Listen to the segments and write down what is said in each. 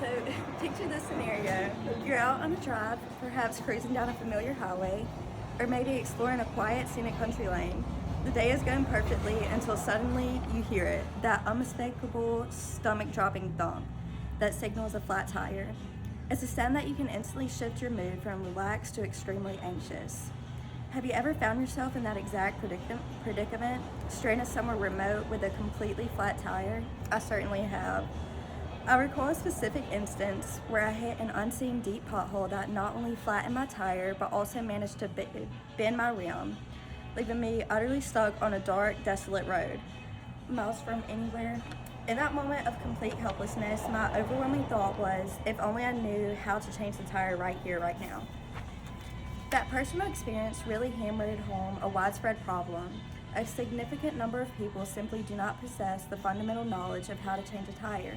So picture this scenario. You're out on a drive, perhaps cruising down a familiar highway, or maybe exploring a quiet, scenic country lane. The day is going perfectly until suddenly you hear it, that unmistakable stomach-dropping thump that signals a flat tire. It's a sound that you can instantly shift your mood from relaxed to extremely anxious. Have you ever found yourself in that exact predicament, stranded somewhere remote with a completely flat tire? I certainly have. I recall a specific instance where I hit an unseen deep pothole that not only flattened my tire but also managed to bend my rim, leaving me utterly stuck on a dark, desolate road, miles from anywhere. In that moment of complete helplessness, my overwhelming thought was, if only I knew how to change the tire right here, right now. That personal experience really hammered home a widespread problem. A significant number of people simply do not possess the fundamental knowledge of how to change a tire.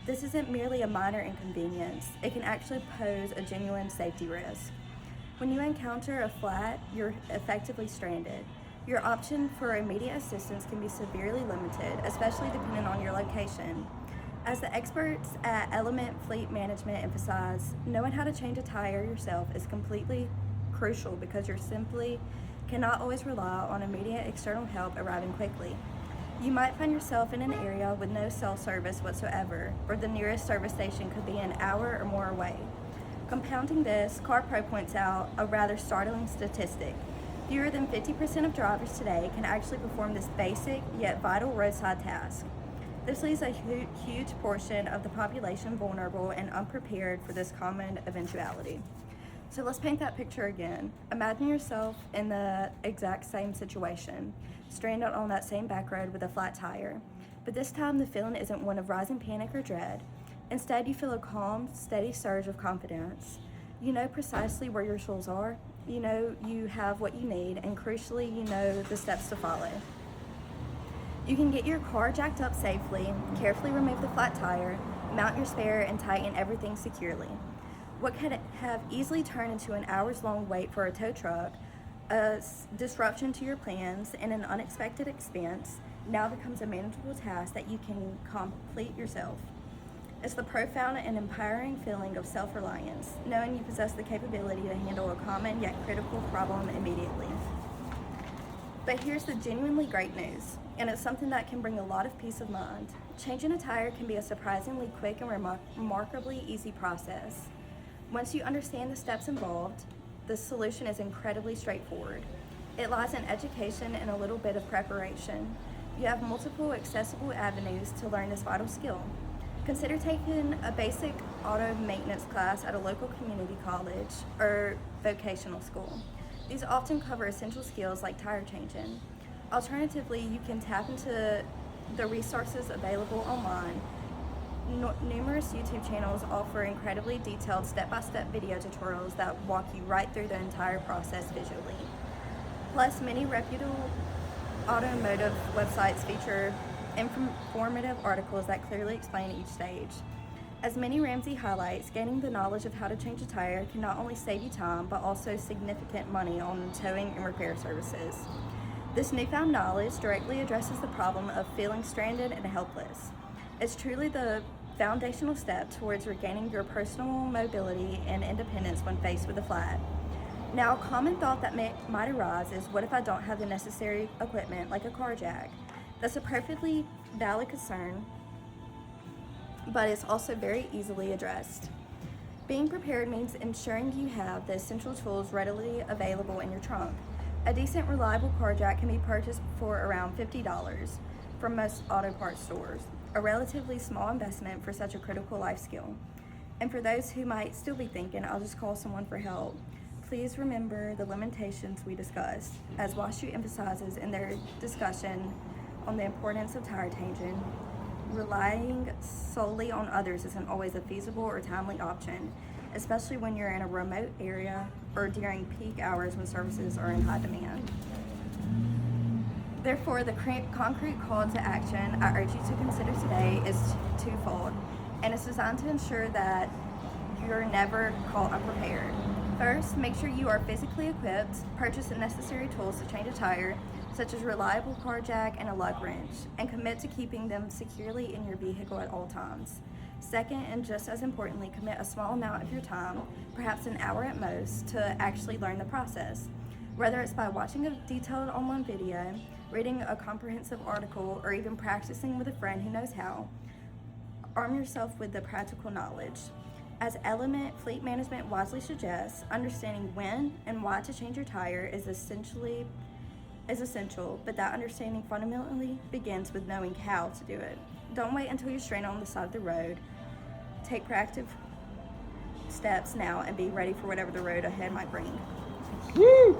This isn't merely a minor inconvenience, it can actually pose a genuine safety risk. When you encounter a flat, you're effectively stranded. Your option for immediate assistance can be severely limited, especially depending on your location. As the experts at Element Fleet Management emphasize, knowing how to change a tire yourself is completely crucial because you simply cannot always rely on immediate external help arriving quickly. You might find yourself in an area with no cell service whatsoever, or the nearest service station could be an hour or more away. Compounding this, CarPro points out a rather startling statistic. Fewer than 50% of drivers today can actually perform this basic yet vital roadside task. This leaves a huge portion of the population vulnerable and unprepared for this common eventuality. So let's paint that picture again. Imagine yourself in the exact same situation, stranded on that same back road with a flat tire. But this time the feeling isn't one of rising panic or dread. Instead, you feel a calm, steady surge of confidence. You know precisely where your tools are, you know you have what you need, and crucially, you know the steps to follow. You can get your car jacked up safely, carefully remove the flat tire, mount your spare, and tighten everything securely. What could have easily turned into an hours-long wait for a tow truck, a disruption to your plans, and an unexpected expense now becomes a manageable task that you can complete yourself. It's the profound and empowering feeling of self-reliance, knowing you possess the capability to handle a common yet critical problem immediately. But here's the genuinely great news, and it's something that can bring a lot of peace of mind. Changing a tire can be a surprisingly quick and remarkably easy process. Once you understand the steps involved, the solution is incredibly straightforward. It lies in education and a little bit of preparation. You have multiple accessible avenues to learn this vital skill. Consider taking a basic auto maintenance class at a local community college or vocational school. These often cover essential skills like tire changing. Alternatively, you can tap into the resources available online. Numerous YouTube channels offer incredibly detailed step-by-step video tutorials that walk you right through the entire process visually. Plus, many reputable automotive websites feature informative articles that clearly explain each stage. As Minnie Ramsey highlights, gaining the knowledge of how to change a tire can not only save you time, but also significant money on towing and repair services. This newfound knowledge directly addresses the problem of feeling stranded and helpless. It's truly the foundational step towards regaining your personal mobility and independence when faced with a flat. Now, a common thought that might arise is, what if I don't have the necessary equipment like a car jack? That's a perfectly valid concern, but it's also very easily addressed. Being prepared means ensuring you have the essential tools readily available in your trunk. A decent, reliable car jack can be purchased for around $50 from most auto parts stores, a relatively small investment for such a critical life skill. And for those who might still be thinking, I'll just call someone for help, please remember the limitations we discussed. As WashU emphasizes in their discussion on the importance of tire changing, relying solely on others isn't always a feasible or timely option, especially when you're in a remote area or during peak hours when services are in high demand. Therefore, the concrete call to action I urge you to consider today is twofold, and it's designed to ensure that you're never caught unprepared. First, make sure you are physically equipped, purchase the necessary tools to change a tire, such as reliable car jack and a lug wrench, and commit to keeping them securely in your vehicle at all times. Second, and just as importantly, commit a small amount of your time, perhaps an hour at most, to actually learn the process. Whether it's by watching a detailed online video, reading a comprehensive article, or even practicing with a friend who knows how, arm yourself with the practical knowledge. As Element Fleet Management wisely suggests, understanding when and why to change your tire is essential, but that understanding fundamentally begins with knowing how to do it. Don't wait until you're stranded on the side of the road. Take proactive steps now and be ready for whatever the road ahead might bring. Woo!